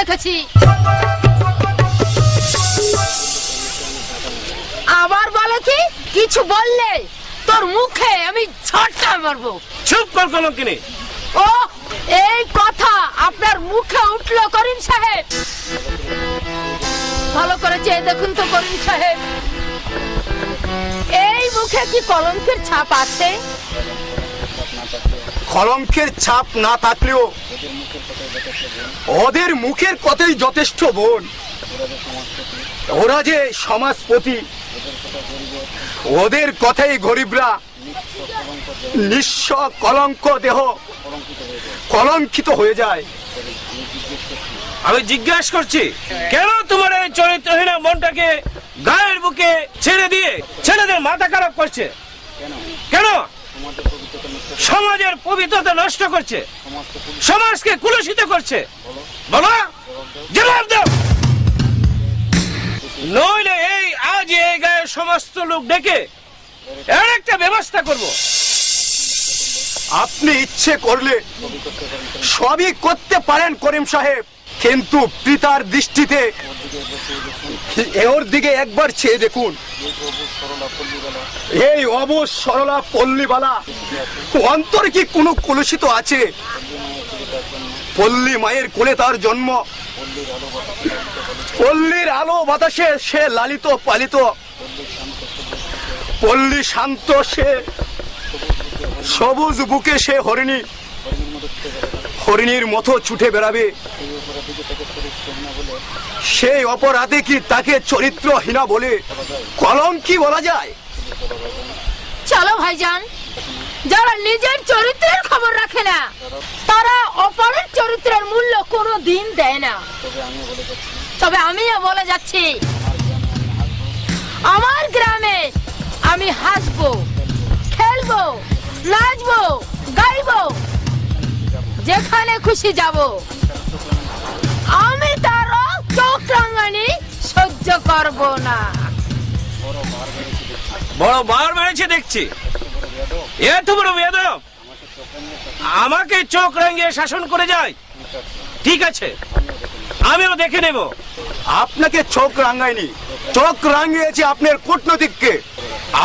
দেখেছি। আবার বলে কি, কিছু বললে তোর মুখে আমি ঝাঁটা মারবো। চুপ কর কলঙ্কিনী। ও, এই কথা আপনার মুখে উঠলো করিম সাহেব? ভালো করে চেয়ে দেখুন তো করিম সাহেব, এই মুখে কি কলঙ্কের ছাপ আছে? কলঙ্কের ছাপ না থাকলেও ওদের মুখের কথাই যথেষ্ট বোন। ওরা যে সমাজপতি, ওদের কথাই গরিবরা নিঃস্ব কলঙ্ক দেহ কলঙ্কিত হয়ে যায়। আমি জিজ্ঞাসা করছি, কেন তোমার এই চরিত্রহীন মনটাকে গায়ের বুকে ছেড়ে দিয়ে ছেলেদের মাথা খারাপ করছে? কেন সমাজের পবিত্রতা নষ্ট করছে, সমাজকে কুলুষিত করছে? বলো, জবাব দাও। নইলে এই আজ এই গায়ের সমস্ত লোক ডেকে এর একটা ব্যবস্থা করব। আপনি ইচ্ছে করলে সবই করতে পারেন করিম সাহেব, কিন্তু পিতার দৃষ্টিতে ওর দিকে একবার চেয়ে দেখুন। এই অবুজ সরলা পল্লীবালা অন্তর কি কোনো কলুষিত আছে? পল্লী মায়ের কোলে তার জন্ম, পল্লীর আলো বাতাসে সে লালিত পালিত, পল্লী শান্ত সে, সবুজ বুকে সে হরিণী, হরিণীর মতো ছুটে বেড়াবে। সেই অপরাধে কি তাকে চরিত্রহীনা বলে কলঙ্কি বলা যায়? চলো ভাইজান, যারা নিজের চরিত্রের খবর রাখে না তারা অপরের চরিত্রের মূল্য কোনো দিন দেয় না। তবে আমিও বলে যাচ্ছি, আমার গ্রামে আমি হাসবো, খেলবো, নাচবো, গাইবো, যেখানে খুশি যাব। আমি তারও চোখ রাঙানি সহ্য করব না। বড় বার বেড়েছে দেখছি, এত বড় বেয়াদব আমাকে চোখ রাঙিয়ে শাসন করে যায়। ঠিক আছে, আমিও দেখে নেব। আপনাকে চোখ রাঙায়নি, চোখ রাঙিয়েছে আপনার কূটনীতিককে।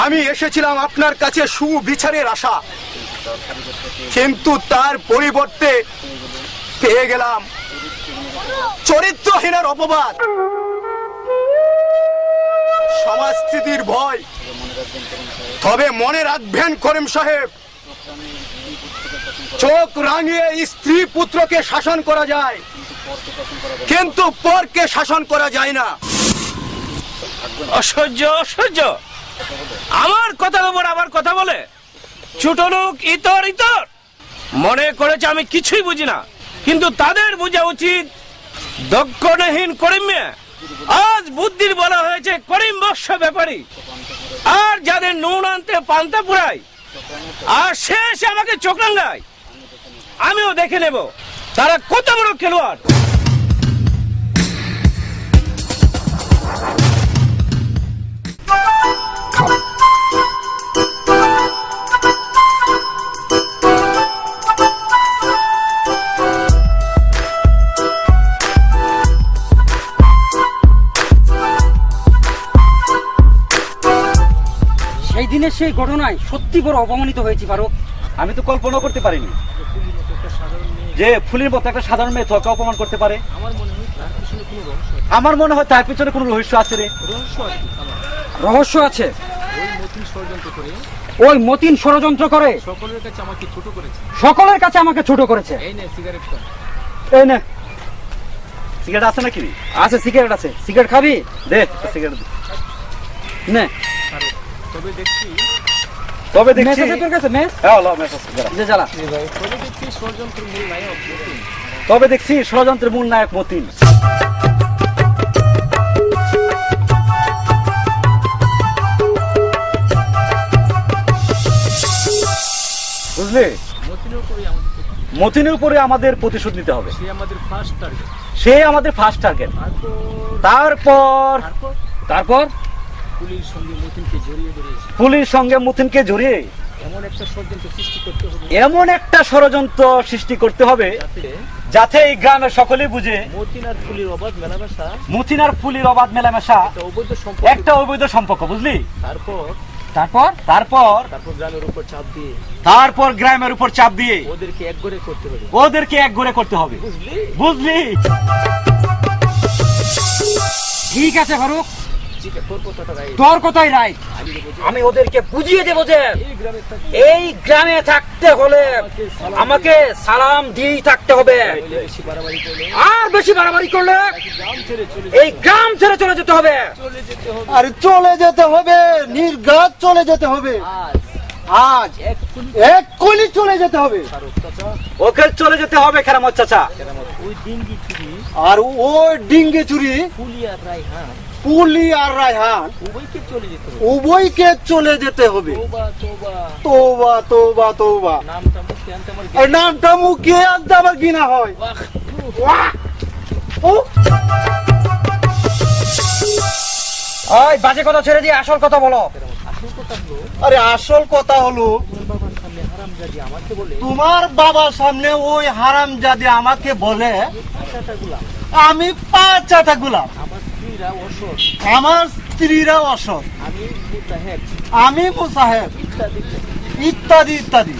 আমি এসেছিলাম আপনার কাছে সুবিচারের আশা, কিন্তু তার পরিবর্তে পেয়ে গেলাম চরিত্রহীনের অপবাদ। সমাজস্থিতির ভয়। তবে মনে রাখবেন করিম সাহেব, চোখ রাঙিয়ে স্ত্রী পুত্রকে শাসন করা যায়, কিন্তু পরকে শাসন করা যায় না। অসহ্য অসহ্য, আমার কথার উপর আবার কথা বলে। ছোট লোক ইতর ইতর মনে করেছে আমি কিছুই বুঝি না, কিন্তু তাদের বোঝা উচিত দক্ষণহীন করিম মিয়া আজ বুদ্ধির বলা হয়েছে করিম বর্ষ ব্যাপারী। আর যাদের নুন আনতে পান্তা পুরাই আর শেষ আমাকে চোখ রাঙায়, আমিও দেখে নেব তারা কত বড় খেলোয়াড়। সেই দিনের সেই ঘটনায় সত্যি বড় অপমানিত হয়েছি ফারুক। আমি তো কল্পনা করতে পারিনি যে ফুলের মতো একটা সাধারণ মেয়ে তোকে অপমান করতে পারে। আমার মনে হয় তার পিছনে কোনো রহস্য আছে রে। রহস্য আছে। ওই মতিন ষড়যন্ত্র করে সকলের কাছে আমাকে ছোট করেছে। এই নে সিগারেট আছে নাকি? আছে, সিগারেট আছে। সিগারেট খাবি? দে সিগারেট নে। তবে দেখছি তোর কাছে মেস? হ্যাঁ লো মেস আছে যে জ্বালা। তবে দেখছি ষড়যন্ত্রের মূল নায়ক মতিন। বুঝলি, মতিনের উপরে আমাদের প্রতিশোধ নিতে হবে। সে আমাদের ফার্স্ট টার্গেট। তারপর পুলিশ সঙ্গে মতিনকে জড়িয়ে এমন একটা ষড়যন্ত্র সৃষ্টি করতে হবে যাতে এই গ্রামের সকলেই বুঝে মতিন আর ফুলির অবাধ মেলামেশা মুথিন আর ফুলির অবাধ মেলামেশা একটা অবৈধ সম্পর্ক। একটা অবৈধ সম্পর্ক, বুঝলি? তারপর তারপর তারপর তারপর গ্রামের উপর চাপ দিয়ে তারপর গ্রামের উপর চাপ দিয়ে ওদেরকে এক করে করতে হবে, ওদেরকে এক ঘরে করতে হবে, বুঝলি? বুঝলি? ঠিক আছে ফারুক, ঠিক আছে, তোর কথাটা রাইট। তোর কথাই রাইট। আমি দেবো যে আমি ওদেরকে বুঝিয়ে দেবো যে এই গ্রামে থাকতে এই গ্রামে থাকতে হলে আমাকে সালাম দিয়ে থাকতে হবে, নইলে বেশি বাড়াবাড়ি করলে আর বেশি বাড়াবাড়ি করলে গ্রাম ছেড়ে এই গ্রাম ছেড়ে চলে যেতে হবে। চলে যেতে হবে। আরে চলে যেতে হবে, নির্ঘাত চলে যেতে হবে, আজ আজ এক্ষুনি এক্ষুনি চলে যেতে হবে। ফারুক চাচা, ওকে চলে যেতে হবে কেরামত চাচা। কেরামত, ওই ডিঙ্গি চুরি আর ওই ডিঙ্গে চুরি ফুলি আর রায়হান পুলি আর রায়হান উভয়কে চলে যেতে হবে। উভয়কে চলে যেতে হবে। তোবা তোবা, তোবা তোবা তোবা। নামটা মুখে আনতে আমার আর নামটা মুখে আনতে আমার ঘৃণা হয়। ও, ওই বাজে কথা ছেড়ে দিয়ে আসল কথা বলো। আসল কথা হলো আরে আসল কথা হলো তোমার বাবার সামনে হারামজাদি আমাকে বলে তোমার বাবার সামনে ওই হারামজাদি আমাকে বলে টাকাটা গুলাম, আমি 5 আটা গোলাম, আমার স্ত্রীরা অসৎ, আমার স্ত্রীরা অসৎ, আমি মুতাহেব, আমি মুসাহেব, ইত্যাদি। ইত্যাদি ইত্যাদি।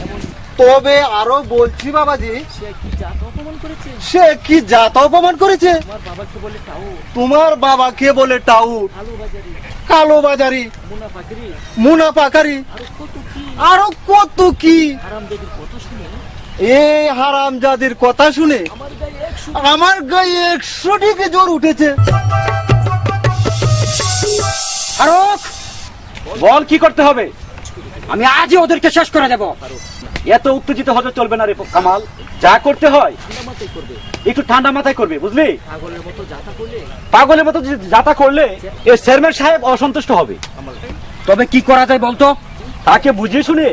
তবে আরো বলছি বাবাজি, সে কি জাত অপমান করেছে? সে কি জাত অপমান করেছে? তোমার বাবাকে বলে তাও তোমার বাবাকে বলে টাউট, আলু বাজারি, কালো বাজারি, মুনাফাকিরি, মুনাফাকারি, আরো কত কি। আরো কত কি। হারামজাদির কথা শুনে এই হারামজাদির কথা শুনে আমার গায়ে 100 আমার গায়ে 100 ডিগ্রি জ্বর উঠেছে। ফারুক, বল কি করতে হবে? আমি আজই ওদেরকে শেষ করে দেবো। এত উত্তেজিত হতে চলবে না রে কামাল। যা করতে হয় মাথায় করবে, একটু ঠান্ডা মাথায় করবে, বুঝলি? পাগলের মতো যাতা করলে পাগলের মতো যাতা করলে এই চেয়ারম্যান সাহেব অসন্তুষ্ট হবে। তবে কি করা যায় বলতো? তাকে বুঝিয়ে শুনে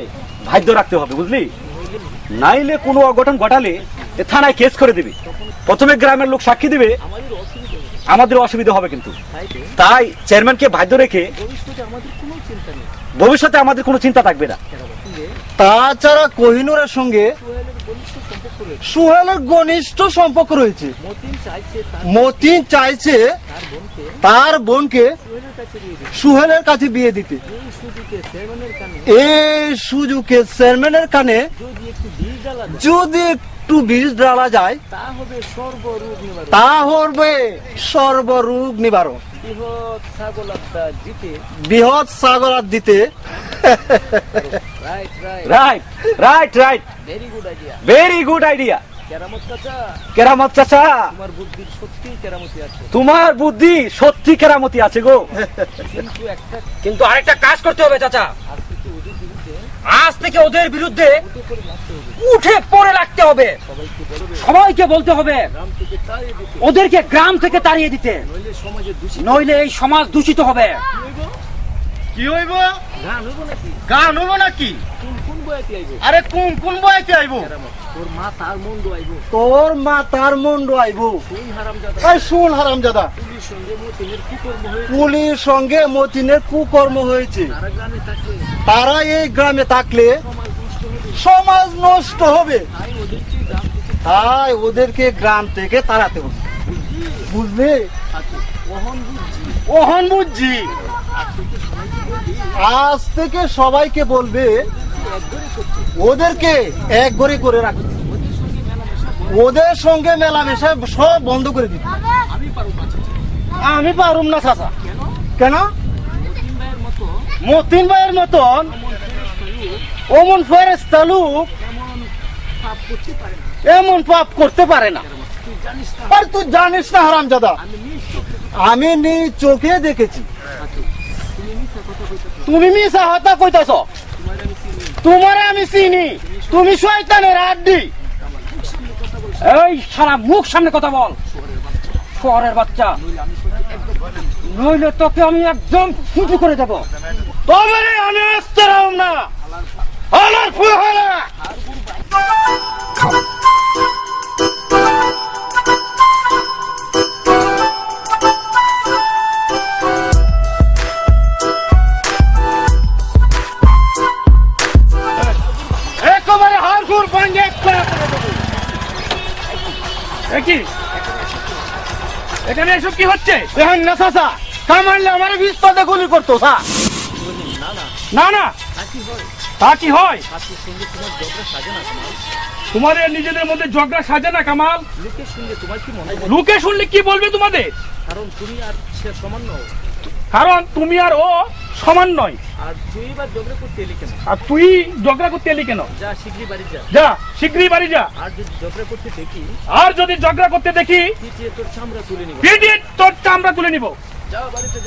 ভাগ্য রাখতে হবে, বুঝলি? নাইলে কোনো অঘটন ঘটালে এ থানায় কেস করে দিবে। প্রথমে গ্রামের লোক সাক্ষী দিবে, আমাদের অসুবিধা হবে। আমাদের অসুবিধা হবে কিন্তু। তাই তো তাই চেয়ারম্যানকে বাধ্য রেখে ভবিষ্যতে আমাদের কোনো চিন্তা নেই। ভবিষ্যতে আমাদের কোনো চিন্তা থাকবে না। তাছাড়া কোহিনুরের সঙ্গে সোহেলের ঘনিষ্ঠ সম্পর্ক রয়েছে। সুহেলের ঘনিষ্ঠ সম্পর্ক রয়েছে। মতিন চাইছে মতিন চাইছে তার বোনকে তার বোনকে সোহেলের কাছে দিয়ে দিতে। সুহেলের কাছে বিয়ে দিতে। এই সুযোগে চেয়ারম্যানের কানে এই সুযোগে চেয়ারম্যানের কানে যদি একটু বিষ জ্বালা দেয়, যদি একটু বিষ ঢালা যায় তা হবে সর্বরোগ নিবারণ। তা হবে সর্বরোগ নিবারণ। বৃহৎ ছাগল আত্মা জিতে। বৃহৎ সাগরাত দিতে। Right right, right right right, very good idea. Very good idea. Keramat চাচা, কেরামত চাচা, তোমার বুদ্ধির সত্যি কেরামতি আছে, তোমার বুদ্ধি সত্যি কেরামতি আছে গো। কিন্তু একটা কিন্তু আরেকটা কাজ করতে হবে চাচা। আজ থেকে ওদের বিরুদ্ধে আজ থেকে ওদের বিরুদ্ধে উঠে করে লাগতে হবে। উঠে পড়ে লাগতে হবে। সবাইকে বলবে সবাইকে বলতে হবে গ্রাম থেকে তাড়িয়ে দিতে, ওদেরকে গ্রাম থেকে তাড়িয়ে দিতে, নইলে সমাজে দূষিত নইলে এই সমাজ দূষিত হবে। হইব। কি হইব? গান হইব নাকি? গান হইব নাকি? কোন কোন বয়াতি আইব? আরে কোন কোন বয়াতে আইব? কেরামত, তোর মা তার মন্দ আইব। তোর মা তার মন্ড আইব। কোন হারামজাদা এই শুন হারামজাদা, পুলিশ সঙ্গে মতিনের কুকর্ম হয়ে পুলির সঙ্গে মতিনের কুকর্ম হয়েছে। তারা গ্রামে থাকলে তারা এই গ্রামে থাকলে সমাজ নষ্ট হবে। সমাজ নষ্ট হবে। তাই ওদেরকে গ্রাম থেকে তাই ওদেরকে গ্রাম থেকে তাড়াতে হবে, বুঝলে? থাকে। অহন বুঝছি, ওহন বুঝছি। আজ থেকে সবাইকে বলবে একবারে করছে। ওদেরকে এক ঘরে করে রাখবে, ওদের সঙ্গে মেলামেশা সব বন্ধ করে দিবে। আমি পারবো না চাচা। আমি পারুম না চাচা। কেন? কেন? মতিন ভাইয়ের মতো মতিন ভাইয়ের মতন অমন ফেরেশতা লোক এমন পাপ করতে পারে না। এমন পাপ করতে পারে না। তুই জানিস না, আর তুই জানিস না হারামজাদা, আমি নিজ চোখে আমি নিজ চোখে দেখেছি। আছি। তুমি মিথ্যা কথা কইতেছো। তুমি মিশা হতা কইতাছ, তোমার আমি চিনি। তোমারে আমি চিনি, তুমি শয়তানের আড্ডি। এই সারা মুখ সামনে কথা বল, শহরের বাচ্চা, নইলে তোকে আমি একদম ফুটু করে দেবো। তোমারে আমি আসতে রাম না। আলার ফুহালা একেবারে হাড়গুড় ভাঙে এক করে দেবো। এখানে এসব কি হচ্ছে? দেখেন না চাচা, কামাইলে আমার বিস্তারে গুলি করতো স্যার। না না, তা কি হয়? তোমাদের নিজেদের মধ্যে ঝগড়া সাজে না কামাল? লোকে শুনলে কি বলবে তোমাদের? কারণ তুমি আর ও সমান নয়। আর তুই ঝগড়া করতে এলি কেন? যা শীঘ্রই বাড়ি যা। আর যদি ঝগড়া করতে দেখি পিটিয়ে তোর চামড়া তুলে নিব।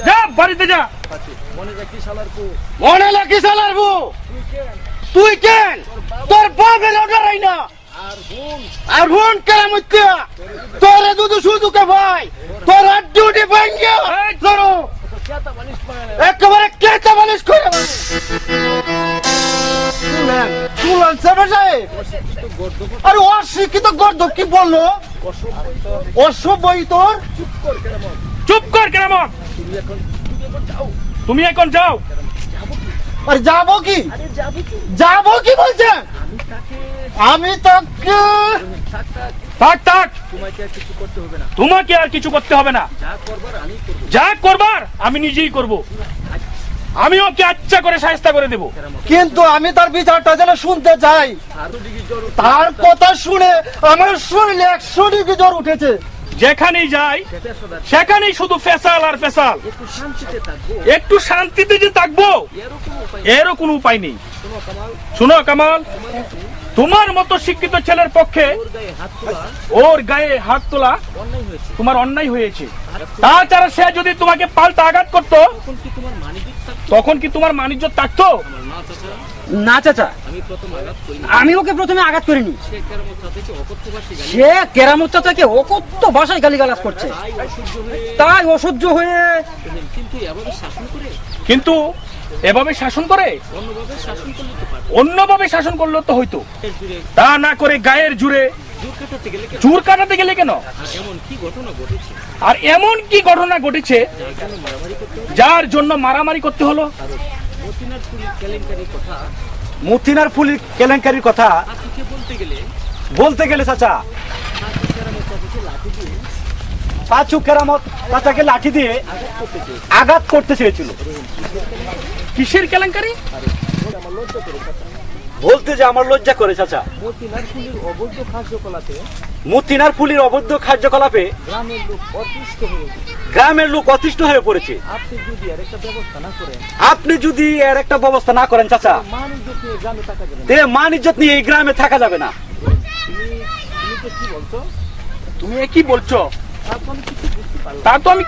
যা বাড়িতে যা। মনে রাখি শালার বউ, তুই কেন তোর বাপের অর্ডারাই না আর বোন কেরামত তোরে দুধ সুযোগে ভাই তোর ডিউটি ভাঙ্গিয়া ধরো একেবারে কেতা বালিশ করে শুনলেন সাহেব? আরে অশিক্ষিত গর্দব কি বললো? অসভ্যই তোর। চুপ কর কেরামত, তুমি এখন যাও। আরে যাবো কি বলছেন? আমি তাকে থাক থাক, তোমাকে আর কিছু করতে হবে না। যা করবার আমি নিজেই করব। আমি ওকে আচ্ছা করে শায়েস্তা করে দেব। কিন্তু আমি তার বিচারটা যেন শুনতে চাই। তার কথা শুনে আমার শরীরে 100 ডিগ্রি জ্বর উঠেছে। যেখানেই যাই সেখানেই শুধু ফেসাল আর ফেসাল। একটু শান্তিতে যে থাকবো এরও কোনো উপায় নেই। শুনো কামাল, তোমার মতো শিক্ষিত ছেলের পক্ষে ওর গায়ে হাত তোলা তোমার অন্যায় হয়েছে। তাছাড়া সে যদি তোমাকে পাল্টা আঘাত করতো তখন কি তোমার মানিজ্য থাকতো? না চাচা, আমি ওকে প্রথমে আঘাত করিনি। সে কেরামত চাচাকে অকথ্য ভাষায় গালিগালাজ করছে, তাই অসহ্য হয়ে। কিন্তু এভাবে শাসন করে অন্যভাবে শাসন করলে তো হইতো। তা না করে গায়ের জুড়ে জোর কাটাতে গেলে কেন? আর এমন কি ঘটনা ঘটেছে যার জন্য মারামারি করতে হলো? মতিনার পুলির কেলেঙ্কারির কথা বলতে গেলে চাচা, পাঁচু কেরামত চাচাকে লাঠি দিয়ে আঘাত করতে চেয়েছিল। কিসের কেলেঙ্কারি? বলতে যে আমার লজ্জা করে চাচা। মতিনার পুলির অবৈধ কার্যকলাপে গ্রামের লোক অতিষ্ঠ হয়ে পড়েছে। আপনি যদি এর একটা ব্যবস্থা না করেন চাচা, মান ইজ্জত নিয়ে এই গ্রামে থাকা যাবে না। তুমি কি বলছো? তা তো আমি